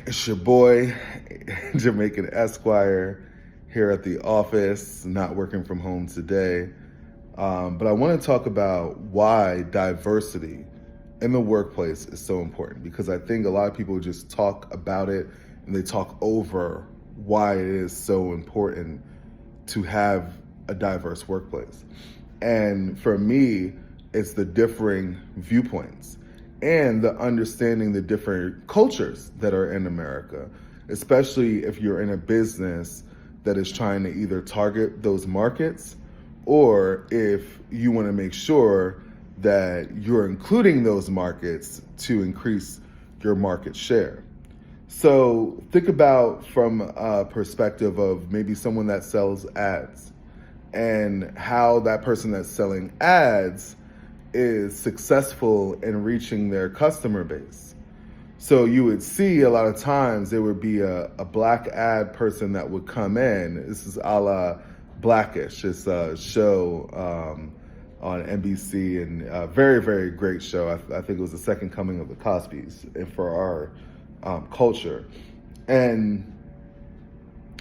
It's your boy, Jamaican Esquire, here at the office, not working from home today. But I want to talk about why diversity in the workplace is so important because I think a lot of people just talk about it and they talk over why it is so important to have a diverse workplace. And for me, it's the differing viewpoints and the understanding the different cultures that are in America, especially if you're in a business that is trying to either target those markets or if you want to make sure that you're including those markets to increase your market share. So think about from a perspective of maybe someone that sells ads and how that person that's selling ads is successful in reaching their customer base. So you would see a lot of times there would be a black ad person that would come in. This is a la Blackish. It's a show on NBC and a very, very great show. I think it was the second coming of the Cosbys and for our culture. And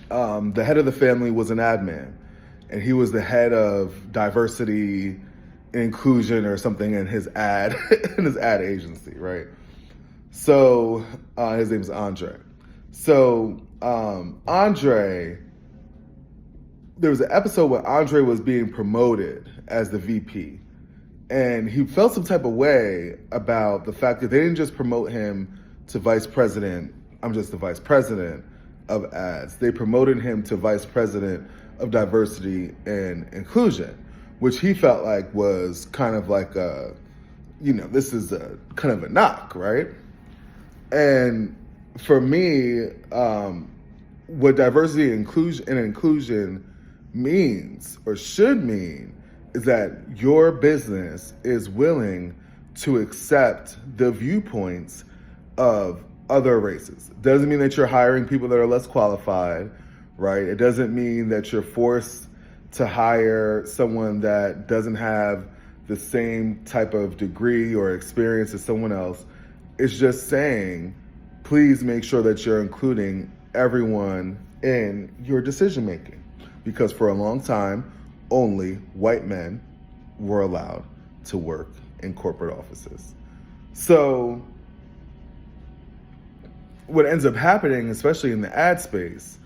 the head of the family was an ad man, and he was the head of diversity inclusion or something in his ad in his ad agency, right? So his name's Andre. So Andre, there was an episode where Andre was being promoted as the VP, and he felt some type of way about the fact that they didn't just promote him to vice president. I'm just the vice president of ads. They promoted him to vice president of diversity and inclusion, which he felt like was kind of like this is a kind of a knock, right? And for me, what diversity and inclusion means or should mean is that your business is willing to accept the viewpoints of other races. Doesn't mean that you're hiring people that are less qualified, right? It doesn't mean that you're forced to hire someone that doesn't have the same type of degree or experience as someone else. It's just saying, please make sure that you're including everyone in your decision making. Because for a long time, only white men were allowed to work in corporate offices. So what ends up happening, especially in the ad space,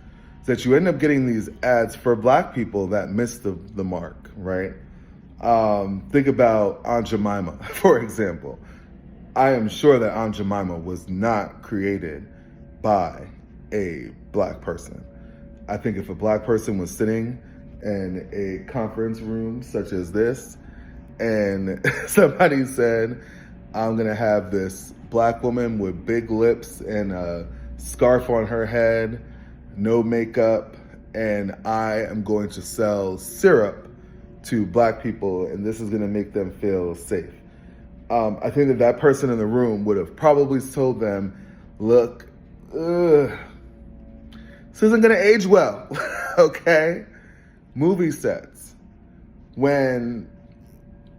that you end up getting these ads for black people that miss the mark, right? Think about Aunt Jemima, for example. I am sure that Aunt Jemima was not created by a black person. I think if a black person was sitting in a conference room such as this and somebody said, I'm gonna have this black woman with big lips and a scarf on her head, no makeup, and I am going to sell syrup to black people, and this is going to make them feel safe. I think that person in the room would have probably told them, look, this isn't going to age well, okay? Movie sets. When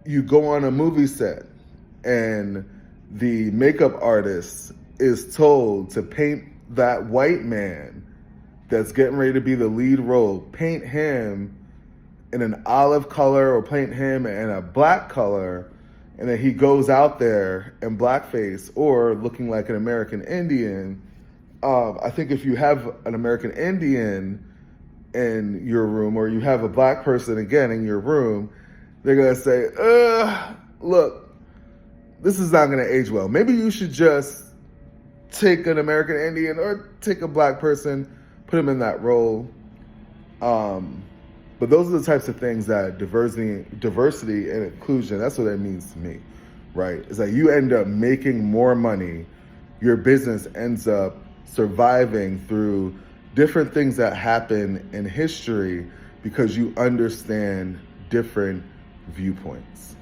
you go on a movie set and the makeup artist is told to paint that white man that's getting ready to be the lead role, paint him in an olive color or paint him in a black color, and then he goes out there in blackface or looking like an American Indian. I think if you have an American Indian in your room or you have a black person again in your room, they're gonna say, look, this is not gonna age well. Maybe you should just take an American Indian or take a black person, put them in that role. But those are the types of things that diversity and inclusion, that's what that means to me, right? Is that you end up making more money, your business ends up surviving through different things that happen in history because you understand different viewpoints.